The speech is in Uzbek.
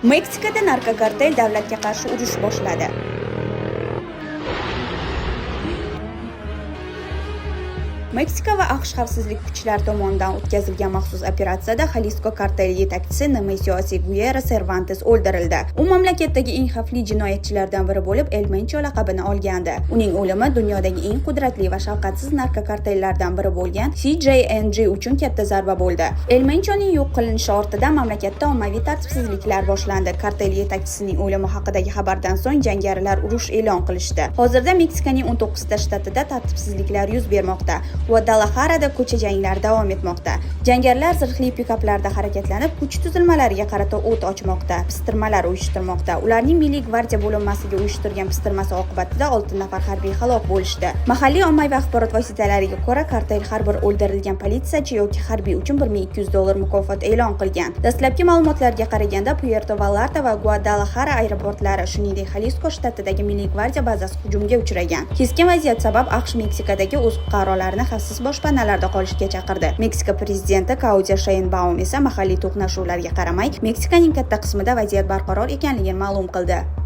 Meksikada narkokartel davlatga qarshi urush boshladi. Meksika va AQSh xavfsizlik kuchlari tomonidan o'tkazilgan maxsus operatsiyada Jalisco karteli yetakchisi Nemesio Oseguera Cervantes o'ldirildi. U mamlakatdagi eng xavfli jinoyatchilardan biri bo'lib, El Mencho laqabini olgandi. Uning o'limi dunyodagi eng qudratli va shafqatsiz narkokartellardan biri bo'lgan CJNG uchun katta zarba bo'ldi. El Menchoning yo'q qilinishi ortidan mamlakatda ommaviy tartibsizliklar boshlandi. Kartel yetakchisining o'limi haqidagi xabardan so'ng jangarilar urush e'lon qilishdi. Hozirda Meksikaning 19 ta shtatida tartibsizliklar yuz bermoqda. Guadalajarada ko'cha janglari davom etmoqda. Jangarilar zirhli pikaplarda harakatlanib, kuch tuzilmalariga qarata o't ochmoqda, pistirmalar uyushtirmoqda. Ularning Milliy gvardiya bo'linmasiga uyushtirgan pistirmasi oqibatida 6 nafar harbiy halok bo'lishdi. Mahalliy ommaviy axborot vositalariga ko'ra, kartel har bir o'ldirilgan politsiyachi yoki harbiy uchun $1200 mukofot e'lon qilgan. Dastlabki ma'lumotlarga qaraganda, Puerto Vallarta va Guadalajara aeroportlari, shuningdek Jalisco shtatidagi Milliy gvardiya bazasi hujumga uchragan. Keskin vaziyat sabab AQSh Meksikadagi o'z fuqarolarini xavfsiz boshpanalarda qolishga chaqirdi. Meksika prezidenti Claudia Sheinbaum esa mahalliy to'qnashuvlarga qaramay, Meksikaning katta qismida vaziyat barqaror ekanligini ma'lum qildi.